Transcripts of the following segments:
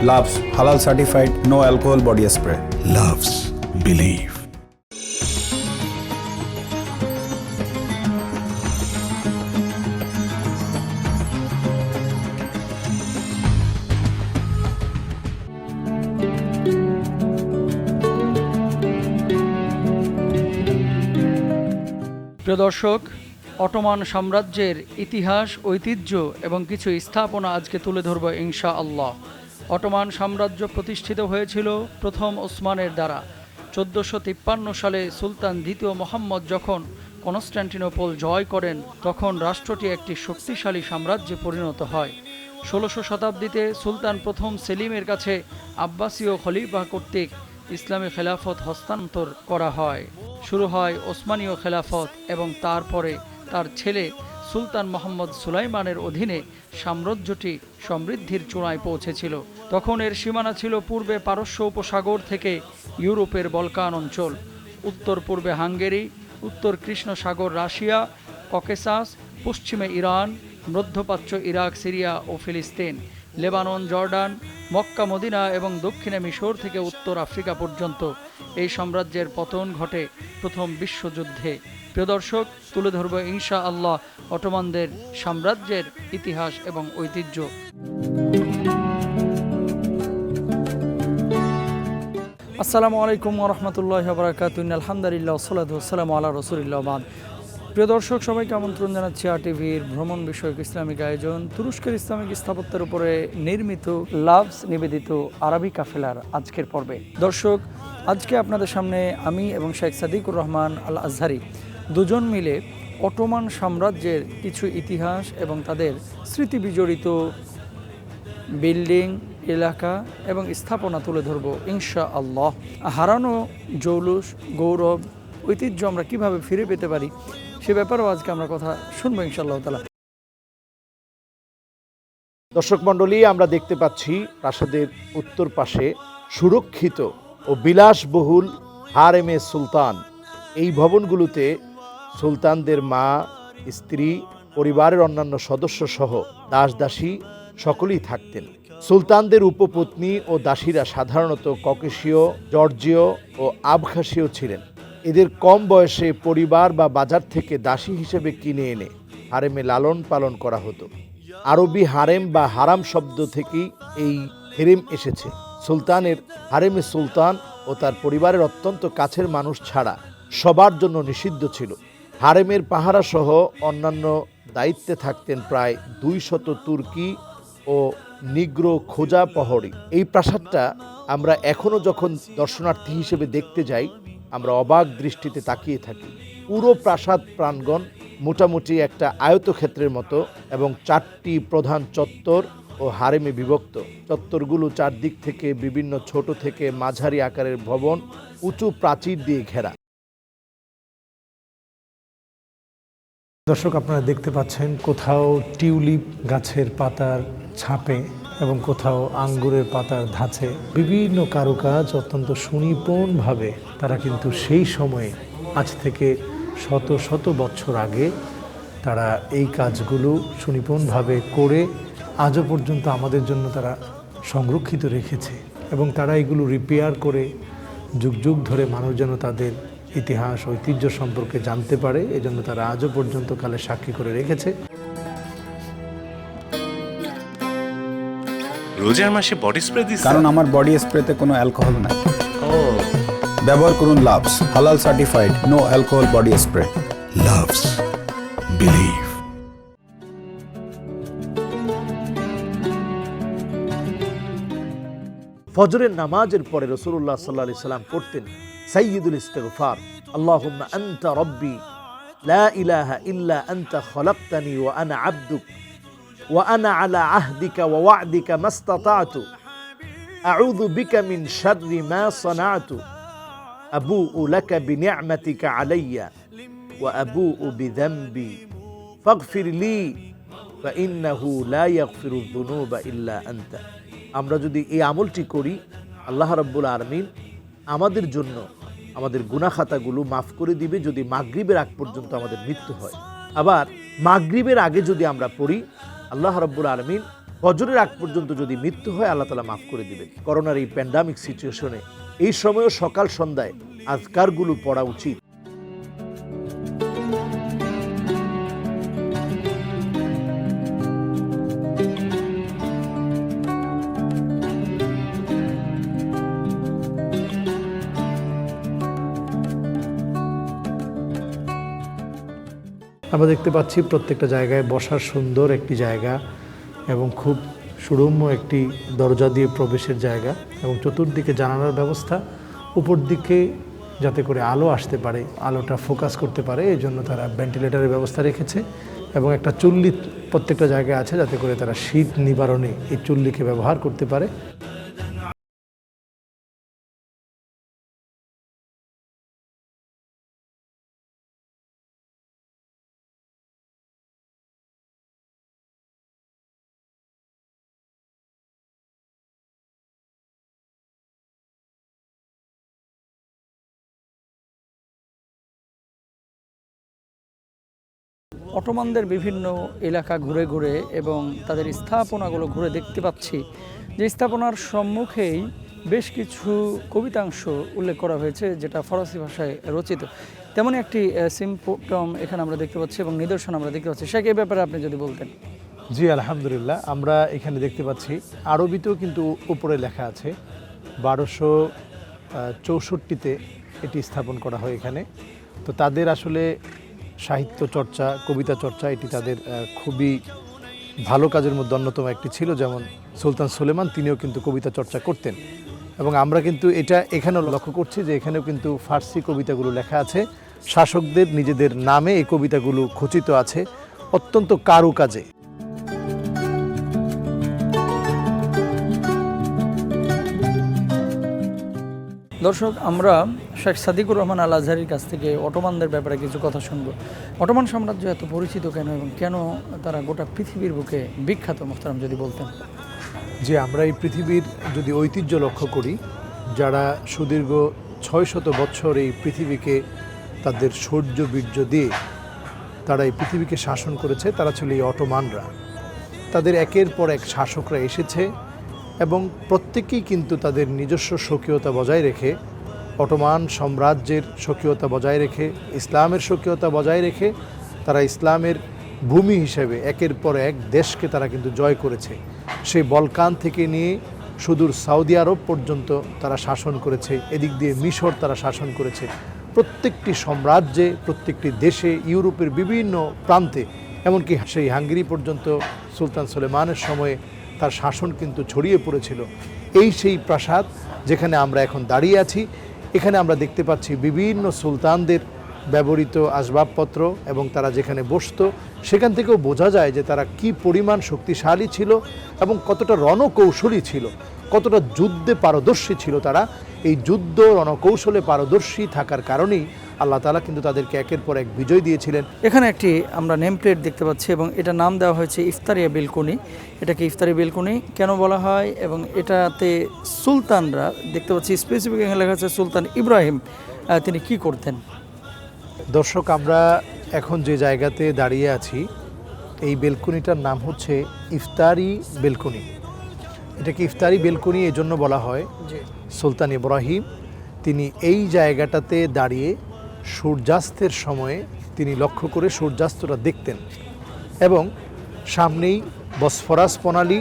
Loves halal certified, no alcohol body spray. Loves believe. প্রিয় দর্শক, Ottoman সাম্রাজ্যের ইতিহাস, ঐতিহ্য এবং কিছু স্থাপনা আজকে তুলে ধরব ইনশাআল্লাহ। অটোমান সাম্রাজ্য প্রতিষ্ঠিত হয়েছিল প্রথম ওসমানের দ্বারা। 1453 সালে সুলতান দ্বিতীয় মোহাম্মদ যখন কনস্ট্যান্টিনোপল জয় করেন, তখন রাষ্ট্রটি একটি শক্তিশালী সাম্রাজ্যে পরিণত হয়। 16শো শতাব্দীতে সুলতান প্রথম সেলিমের কাছে আব্বাসীয় খলিফা কর্তৃক ইসলামী খেলাফত হস্তান্তর করা হয়। শুরু হয় ওসমানীয় খেলাফত এবং তারপরে তার ছেলে সুলতান মোহাম্মদ সুলাইমানের অধীনে সাম্রাজ্যটি সমৃদ্ধির চূড়ায় পৌঁছেছিল। তখন এর সীমানা ছিল পূর্বে পারস্য উপসাগর থেকে ইউরোপের বলকান অঞ্চল, উত্তর পূর্বে হাঙ্গেরি, উত্তর কৃষ্ণ সাগর রাশিয়া, ককেসাস, পশ্চিমে ইরান, মধ্যপ্রাচ্য ইরাক, সিরিয়া ও ফিলিস্তিন, লেবানন, জর্ডান, মক্কা, মদিনা এবং দক্ষিণে মিশর থেকে উত্তর আফ্রিকা পর্যন্ত। এই সাম্রাজ্যের পতন ঘটে প্রথম বিশ্বযুদ্ধে। প্রিয় দর্শক, তুলে ধরব ইনশাআল্লাহ অটোমানদের সাম্রাজ্যের ইতিহাস এবং ঐতিহ্য। আসসালামু আলাইকুম ওয়া রাহমাতুল্লাহি ওয়া বারাকাতুহু। আলহামদুলিল্লাহ ওয়াসসালাতু ওয়াসসালামু আলা রাসূলিল্লাহ বাদ। প্রিয় দর্শক, সবাইকে আমন্ত্রণ জানাচ্ছি আরটিভির ভ্রমণ বিষয়ক ইসলামিক আয়োজন তুরস্কের ইসলামিক স্থাপত্যের উপরে নির্মিত লাভস নিবেদিত আরবি কাফেলার আজকের পর্বে। দর্শক, আজকে আপনাদের সামনে আমি এবং শেখ সাদিকুর রহমান আল আজহারি দুজন মিলে অটোমান সাম্রাজ্যের কিছু ইতিহাস এবং তাদের স্মৃতি বিজড়িত বিল্ডিং, এলাকা এবং স্থাপনা তুলে ধরব ইনশাআল্লাহ। হারানো জৌলুস, গৌরব, ঐতিহ্য আমরা কিভাবে ফিরে পেতে পারি সে ব্যাপারেও আজকে আমরা কথা শুনবো ইনশাআল্লাহ তাআলা। দর্শক মণ্ডলী, আমরা দেখতে পাচ্ছি প্রাসাদের উত্তর পাশে সুরক্ষিত ও বিলাসবহুল হারেমে সুলতান। এই ভবনগুলোতে সুলতানদের মা, স্ত্রী, পরিবারের অন্যান্য সদস্য সহ দাসদাসী সকলেই থাকতেন। সুলতানদের উপপত্নী ও দাসীরা সাধারণত ককেশীয়, জর্জীয় ও আবখাসীয় ছিলেন। এদের কম বয়সে পরিবার বা বাজার থেকে দাসী হিসেবে কিনে এনে হারেমে লালন পালন করা হতো। আরবি হারেম বা হারাম শব্দ থেকেই এই হেরেম এসেছে। সুলতানের হারেমে সুলতান ও তার পরিবারের অত্যন্ত কাছের মানুষ ছাড়া সবার জন্য নিষিদ্ধ ছিল। হারেমের পাহারা সহ অন্যান্য দায়িত্বে থাকতেন প্রায় 200 তুর্কি ও নিগ্র খোঁজা প্রহরী। এই প্রাসাদটা আমরা এখনো যখন দর্শনার্থী হিসেবে দেখতে যাই, আমরা অবাক দৃষ্টিতে তাকিয়ে থাকি। পুরো প্রাসাদ প্রাঙ্গণ মোটামুটি একটা আয়তক্ষেত্রের মতো এবং 4টি প্রধান চত্বর ও হারেমে বিভক্ত। চত্বরগুলো চারদিক থেকে বিভিন্ন ছোট থেকে মাঝারি আকারের ভবন, উঁচু প্রাচীর দিয়ে ঘেরা। দর্শক, আপনারা দেখতে পাচ্ছেন কোথাও টিউলিপ গাছের পাতার ছাপে এবং কোথাও আঙ্গুরের পাতার ধাঁচে বিভিন্ন কারুকাজ অত্যন্ত সুনিপুণভাবে তারা কিন্তু সেই সময়ে, আজ থেকে শত শত বছর আগে তারা এই কাজগুলো সুনিপুণভাবে করে আজও পর্যন্ত আমাদের জন্য তারা সংরক্ষিত রেখেছে এবং তারা এগুলো রিপেয়ার করে যুগ যুগ ধরে মানুষ যেন তাদের ইতিহাস, ঐতিহ্য সম্পর্কে জানতে পারে, এজন্য তারা আজও পর্যন্ত কালে সাক্ষী করে রেখেছে। রোজার মাসে বডি স্প্রে দিস? কারণ আমার বডি স্প্রেতে কোনো অ্যালকোহল নাই। ব্যবহার করুন লাভস হালাল certified, no alcohol body spray. Loves believe. ফজরের নামাজের পরে রাসূলুল্লাহ সাল্লাল্লাহু আলাইহি সাল্লাম পড়তেন সাইয়্যিদুল ইস্তিগফার, আল্লাহুম্মা আনতা রাব্বি লা ইলাহা ইল্লা আনতা খলাকতানি ওয়া আনা আবদুক ওয়া আনা আলা আহদিকা ওয়া ওয়া'দিকা মাসতাতা'তু আউযু বিকা মিন শাররি মা সানা'তু আবুউ লাকা বিনি'মাতিকা আলাইয়া ওয়া আবুউ বিযামবি ফাগফির লি ফাইন্নাহু লা ইয়াগফিরুয যুনুবা ইল্লা আনতা। আমরা যদি এই আমলটি করি, আল্লাহ রাব্বুল আলামিন আমাদের জন্য আমাদের গুনাহ খাতাগুলো মাফ করে দিবে যদি মাগরিবের আগ পর্যন্ত আমাদের মৃত্যু হয়। আবার মাগরিবের আগে যদি আমরা পড়ি, আল্লাহ রাব্বুল আলামিন ফজরের আগ পর্যন্ত যদি মৃত্যু হয় আল্লাহ তাআলা মাফ করে দিবেন। করোনার এই প্যান্ডামিক সিচুয়েশনে এই সময়ও সকাল সন্ধ্যায় আজকারগুলো পড়া উচিত। আমরা দেখতে পাচ্ছি প্রত্যেকটা জায়গায় বসার সুন্দর একটি জায়গা এবং খুব সুরম্য একটি দরজা দিয়ে প্রবেশের জায়গা এবং চতুর্দিকে জানালার ব্যবস্থা, উপর দিকে যাতে করে আলো আসতে পারে, আলোটা ফোকাস করতে পারে, এই জন্য তারা ভেন্টিলেটরের ব্যবস্থা রেখেছে এবং একটা চুল্লি প্রত্যেকটা জায়গায় আছে যাতে করে তারা শীত নিবারণে এই চুল্লিকে ব্যবহার করতে পারে। অটোমানদের বিভিন্ন এলাকা ঘুরে ঘুরে এবং তাদের স্থাপনাগুলো ঘুরে দেখতে পাচ্ছি যে স্থাপনার সম্মুখেই বেশ কিছু কবিতাংশ উল্লেখ করা হয়েছে যেটা ফরাসি ভাষায় রচিত। তেমনই একটি সিম্পটম এখানে আমরা দেখতে পাচ্ছি এবং নিদর্শন আমরা দেখতে পাচ্ছি। সেই ব্যাপারে আপনি যদি বলতেন। জি আলহামদুলিল্লাহ, আমরা এখানে দেখতে পাচ্ছি আরবিতেও কিন্তু উপরে লেখা আছে 1264-তে এটি স্থাপন করা হয় এখানে। তো তাদের আসলে সাহিত্য চর্চা, কবিতা চর্চা এটি তাদের খুবই ভালো কাজের মধ্যে অন্যতম একটি ছিল। যেমন সুলতান সুলেমান তিনিও কিন্তু কবিতা চর্চা করতেন এবং আমরা কিন্তু এটা এখানেও লক্ষ্য করছি যে এখানেও কিন্তু ফার্সি কবিতাগুলো লেখা আছে, শাসকদের নিজেদের নামে এই কবিতাগুলো খচিত আছে অত্যন্ত কারুকাজে। দর্শক, আমরা শেখ সাদিকুর রহমান আল আজহারির কাছ থেকে অটোমানদের ব্যাপারে কিছু কথা শুনব। অটোমান সাম্রাজ্য এত পরিচিত কেন এবং কেন তারা গোটা পৃথিবীর বুকে বিখ্যাত, মোহতারাম যদি বলতেন। যে আমরা এই পৃথিবীর যদি ঐতিহ্য লক্ষ্য করি, যারা সুদীর্ঘ 600 বছর এই পৃথিবীকে তাদের শৌর্য বীর্য দিয়ে তারা এই পৃথিবীকে শাসন করেছে, তারা ছিল এই অটোমানরা। তাদের একের পর এক শাসকরা এসেছে এবং প্রত্যেকেই কিন্তু তাদের নিজস্ব স্বকীয়তা বজায় রেখে, অটোমান সাম্রাজ্যের স্বকীয়তা বজায় রেখে, ইসলামের স্বকীয়তা বজায় রেখে তারা ইসলামের ভূমি হিসেবে একের পর এক দেশকে তারা কিন্তু জয় করেছে। সেই বলকান থেকে নিয়ে সুদূর সৌদি আরব পর্যন্ত তারা শাসন করেছে, এদিক দিয়ে মিশর তারা শাসন করেছে। প্রত্যেকটি সাম্রাজ্যে, প্রত্যেকটি দেশে, ইউরোপের বিভিন্ন প্রান্তে, এমনকি সেই হাঙ্গেরি পর্যন্ত সুলতান সুলেমানের সময়ে তার শাসন কিন্তু ছড়িয়ে পড়েছিল। এই সেই প্রাসাদ যেখানে আমরা এখন দাঁড়িয়ে আছি, এখানে আমরা দেখতে পাচ্ছি বিভিন্ন সুলতানদের ব্যবহৃত আসবাবপত্র এবং তারা যেখানে বসতো সেখান থেকেও বোঝা যায় যে তারা কি পরিমাণ শক্তিশালী ছিল এবং কতটা রণকৌশলী ছিল, কতটা যুদ্ধে পারদর্শী ছিল তারা। এই যুদ্ধ রণকৌশলে পারদর্শী থাকার কারণেই আল্লাহ তাআলা কিন্তু তাদেরকে একের পর এক বিজয় দিয়েছিলেন। এখানে একটি আমরা নেম প্লেট দেখতে পাচ্ছি এবং এটা নাম দেওয়া হয়েছে ইফতারিয়া বেলকনি। এটাকে ইফতারি বেলকনি কেন বলা হয় এবং এটাতে সুলতানরা দেখতে পাচ্ছি স্পেসিফিক এখানে লেখা আছে সুলতান ইব্রাহিম তিনি কি করতেন। দর্শক, আমরা এখন যে জায়গাতে দাঁড়িয়ে আছি এই বেলকনিটার নাম হচ্ছে ইফতারি বেলকনি। এটাকে ইফতারি বেলকনি এই জন্য বলা হয়, সুলতান ইব্রাহিম তিনি এই জায়গাটাতে দাঁড়িয়ে সূর্যাস্তের সময়ে তিনি লক্ষ্য করে সূর্যাস্তটা দেখতেন এবং সামনেই বসফরাস প্রণালী,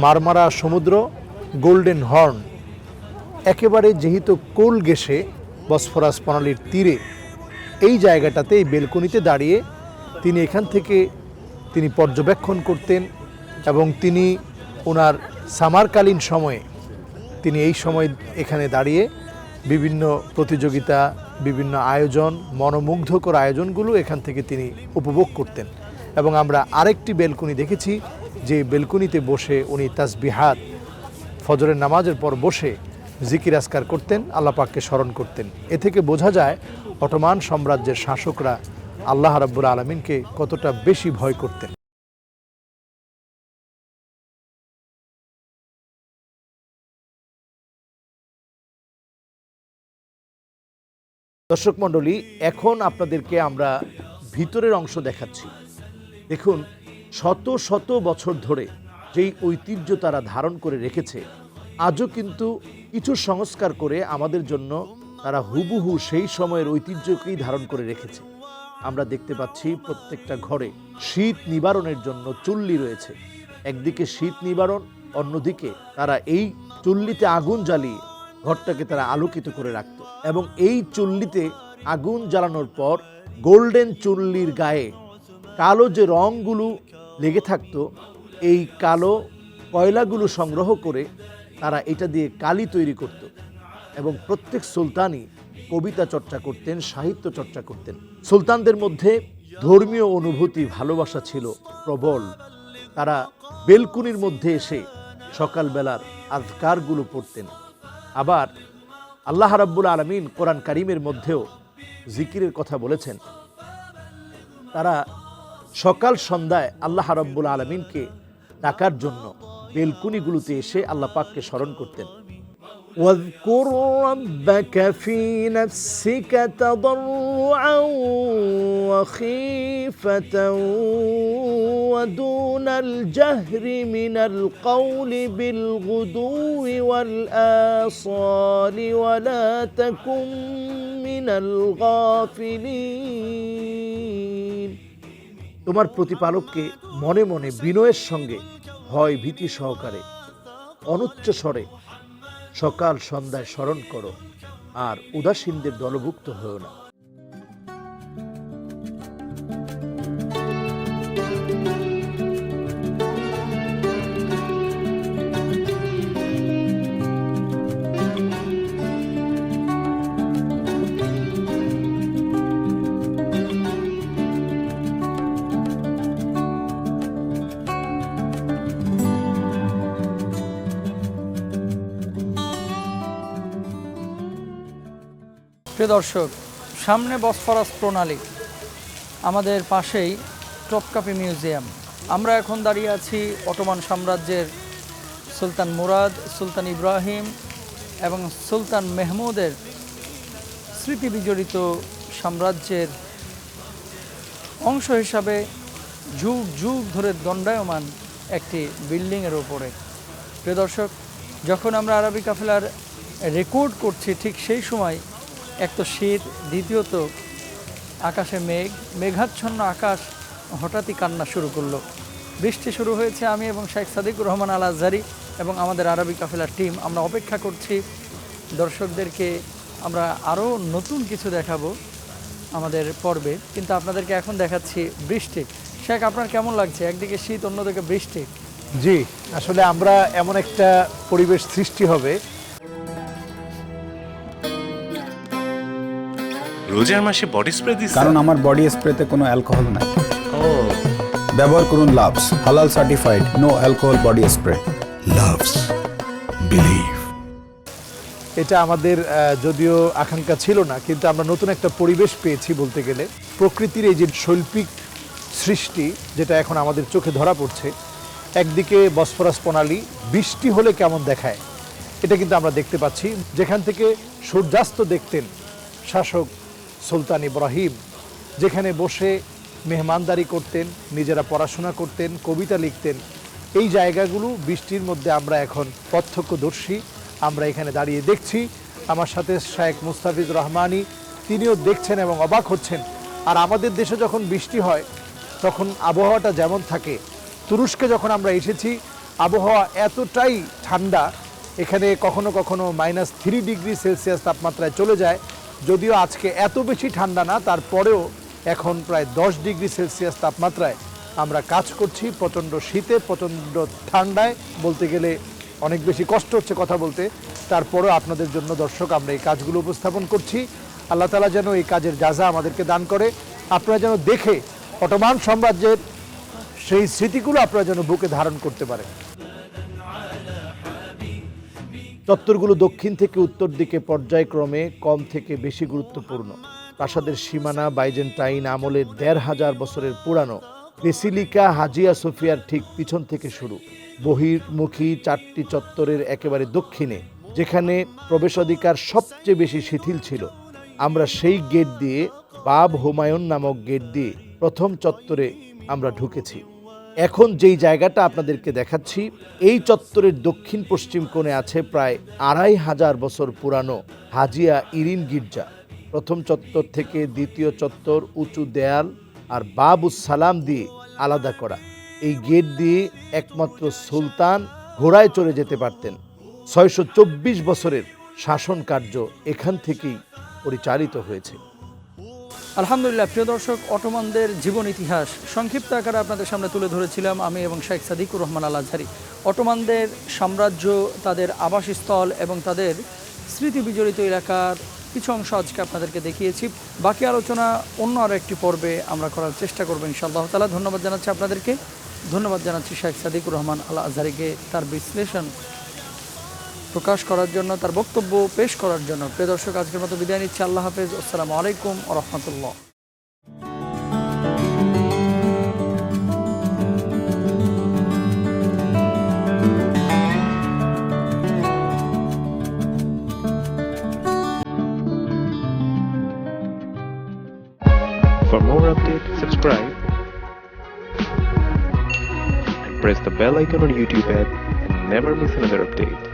মারমারা সমুদ্র, গোল্ডেন হর্ন, একেবারে যেহেতু কোল গেসে বসফরাস প্রণালীর তীরে এই জায়গাটাতে এই বেলকনিতে দাঁড়িয়ে তিনি এখান থেকে তিনি পর্যবেক্ষণ করতেন এবং তিনি ওনার সামারকালীন সময়ে তিনি এই সময় এখানে দাঁড়িয়ে বিভিন্ন প্রতিযোগিতা, বিভিন্ন আয়োজন, মনোমুগ্ধকর আয়োজনগুলো এখান থেকে তিনি উপভোগ করতেন। এবং আমরা আরেকটি বেলকনি দেখেছি যে বেলকনিতে বসে উনি তাসবিহাত, ফজরের নামাজের পর বসে জিকির আজকার করতেন, আল্লাহ পাককে স্মরণ করতেন। এ থেকে বোঝা যায় অটোমান সাম্রাজ্যের শাসকরা আল্লাহ রাব্বুল আলামিনকে কতটা বেশি ভয় করতেন। দর্শক মণ্ডলী, এখন আপনাদেরকে আমরা ভিতরের অংশ দেখাচ্ছি। দেখুন, শত শত বছর ধরে যেই ঐতিহ্য তারা ধারণ করে রেখেছে, আজও কিন্তু কিছু সংস্কার করে আমাদের জন্য তারা হুবহু সেই সময়ের ঐতিহ্যকেই ধারণ করে রেখেছে। আমরা দেখতে পাচ্ছি প্রত্যেকটা ঘরে শীত নিবারণের জন্য চুল্লি রয়েছে। একদিকে শীত নিবারণ, অন্যদিকে তারা এই চুল্লিতে আগুন জ্বালিয়ে ঘরটাকে তারা আলোকিত করে রাখত। এবং এই চুল্লিতে আগুন জ্বালানোর পর গোল্ডেন চুল্লির গায়ে কালো যে রঙগুলো লেগে থাকতো, এই কালো কয়লাগুলো সংগ্রহ করে তারা এটা দিয়ে কালি তৈরি করত। এবং প্রত্যেক সুলতানই কবিতা চর্চা করতেন, সাহিত্য চর্চা করতেন। সুলতানদের মধ্যে ধর্মীয় অনুভূতি, ভালোবাসা ছিল প্রবল। তারা বেলকুনির মধ্যে এসে সকালবেলার আজকারগুলো পড়তেন। আবার আল্লাহ রাব্বুল আলামিন কোরআন কারীমের মধ্যেও জিকিরের কথা বলেছেন। তারা সকাল সন্ধ্যায় আল্লাহ রাব্বুল আলামিনকে ডাকার জন্য বেলকুনিগুলোতে এসে আল্লাহ পাককে স্মরণ করতেন। واذكر ربك في نفسك تضرعا وخيفة ودون الجهر من القول بالغدو والآصال ولا تكن من الغافلين। তোমার প্রতিপালককে মনে মনে বিনয়ের সঙ্গে ভয় ভীতি সহকারে অনুচ্চ স্বরে সকাল সন্ধ্যায় স্মরণ করো, আর উদাসীনদের দলভুক্ত হও না। প্রিয় দর্শক, সামনে বসফরাস প্রণালী, আমাদের পাশেই টপকাপি মিউজিয়াম। আমরা এখন দাঁড়িয়ে আছি অটোমান সাম্রাজ্যের সুলতান মুরাদ, সুলতান ইব্রাহিম এবং সুলতান মেহমুদের স্মৃতি বিজড়িত সাম্রাজ্যের অংশ হিসাবে যুগ যুগ ধরে দণ্ডায়মান একটি বিল্ডিংয়ের ওপরে। প্রিয় দর্শক, যখন আমরা আরবি কাফেলার রেকর্ড করছি, ঠিক সেই সময় এক তো শীত, দ্বিতীয়ত আকাশে মেঘাচ্ছন্ন আকাশ হঠাৎই কান্না শুরু করলো। বৃষ্টি শুরু হয়েছে। আমি এবং শেখ সাদিকুর রহমান আল আজহারি এবং আমাদের আরবি কাফেলার টিম আমরা অপেক্ষা করছি দর্শকদেরকে আমরা আরও নতুন কিছু দেখাবো আমাদের পর্বে, কিন্তু আপনাদেরকে এখন দেখাচ্ছি বৃষ্টি। শেখ, আপনার কেমন লাগছে? একদিকে শীত, অন্যদিকে বৃষ্টি। জি, আসলে আমরা এমন একটা পরিবেশ সৃষ্টি হবে। রোজার মাসে বডি স্প্রে দিচ্ছেন? কারণ আমার বডি স্প্রেতে কোনো অ্যালকোহল নাই। ব্যবহার করুন লাভস, হালাল certified, no alcohol body spray. Loves. Believe. এটা আমাদের যদিও আকাঙ্ক্ষা ছিল না, কিন্তু আমরা নতুন একটা পরিবেশ পেয়েছি বলতে গেলে। প্রকৃতির এই যে শৈল্পিক সৃষ্টি, যেটা এখন আমাদের চোখে ধরা পড়ছে, একদিকে বসফরাস প্রণালী, বৃষ্টি হলে কেমন দেখায় এটা কিন্তু আমরা দেখতে পাচ্ছি। যেখান থেকে সূর্যাস্ত দেখতেন শাসক সুলতান ইব্রাহিম, যেখানে বসে মেহমানদারি করতেন, নিজেরা পড়াশোনা করতেন, কবিতা লিখতেন, এই জায়গাগুলো বৃষ্টির মধ্যে আমরা এখন প্রত্যক্ষদর্শী। আমরা এখানে দাঁড়িয়ে দেখছি। আমার সাথে শেখ মুস্তাফিজুর রহমানি, তিনিও দেখছেন এবং অবাক হচ্ছেন। আর আমাদের দেশে যখন বৃষ্টি হয় তখন আবহাওয়াটা যেমন থাকে, তুরস্কে যখন আমরা এসেছি আবহাওয়া এতটাই ঠান্ডা, এখানে কখনো কখনো -3 ডিগ্রি সেলসিয়াস তাপমাত্রায় চলে যায়। যদিও আজকে এত বেশি ঠান্ডা না, তারপরেও এখন প্রায় 10 ডিগ্রি সেলসিয়াস তাপমাত্রায় আমরা কাজ করছি। প্রচণ্ড শীতে, প্রচণ্ড ঠান্ডায়, বলতে গেলে অনেক বেশি কষ্ট হচ্ছে কথা বলতে। তারপরেও আপনাদের জন্য দর্শক আমরা এই কাজগুলো উপস্থাপন করছি। আল্লাহ তাআলা যেন এই কাজের জাযা আমাদেরকে দান করে। আপনারা যেন দেখে অটোমান সাম্রাজ্যের সেই স্মৃতিগুলো আপনারা যেন বুকে ধারণ করতে পারেন। চত্বরগুলো দক্ষিণ থেকে উত্তর দিকে পর্যায়ক্রমে কম থেকে বেশি গুরুত্বপূর্ণ। প্রাসাদের সীমানা বাইজেন্টাইন আমলের ১৫০০ বছরের পুরানো। বেসিলিকা হাজিয়া সোফিয়ার ঠিক পিছন থেকে শুরু। বহির্মুখী 4টি চত্বরের একেবারে দক্ষিণে, যেখানে প্রবেশাধিকার সবচেয়ে বেশি শিথিল ছিল, আমরা সেই গেট দিয়ে, বাব হুমায়ুন নামক গেট দিয়ে প্রথম চত্বরে আমরা ঢুকেছি। এখন যেই জায়গাটা আপনাদেরকে দেখাচ্ছি, এই চত্বরের দক্ষিণ পশ্চিম কোণে আছে প্রায় 2500 বছর পুরানো হাজিয়া ইরিন গির্জা। প্রথম চত্বর থেকে দ্বিতীয় চত্বর উঁচু দেয়াল আর বাবুস সালাম দিয়ে আলাদা করা। এই গেট দিয়ে একমাত্র সুলতান ঘোড়ায় চড়ে যেতে পারতেন। 624 বছরের শাসন কার্য এখান থেকেই পরিচালিত হয়েছে। আলহামদুলিল্লাহ, প্রিয় দর্শক, অটোমানদের জীবন ইতিহাস সংক্ষিপ্ত আকারে আপনাদের সামনে তুলে ধরেছিলাম আমি এবং শেখ সাদিকুর রহমান আল আজহারি। অটোমানদের সাম্রাজ্য, তাদের আবাসস্থল এবং তাদের স্মৃতি বিজড়িত এলাকার কিছু অংশ আজকে আপনাদেরকে দেখিয়েছি। বাকি আলোচনা অন্য আরও একটি পর্বে আমরা করার চেষ্টা করবো ইনশাআল্লাহ তাআলা। ধন্যবাদ জানাচ্ছি আপনাদেরকে, ধন্যবাদ জানাচ্ছি শেখ সাদিকুর রহমান আল আজহারিকে তার বিশ্লেষণ প্রকাশ করার জন্য, তার বক্তব্য পেশ করার জন্য। প্রিয় দর্শক, আজকের মতো বিদায় নিচ্ছি। আল্লাহ হাফেজ। আসসালামু আলাইকুম ওয়া রাহমাতুল্লাহ। For more updates, subscribe and press the bell icon on YouTube app and never miss another update.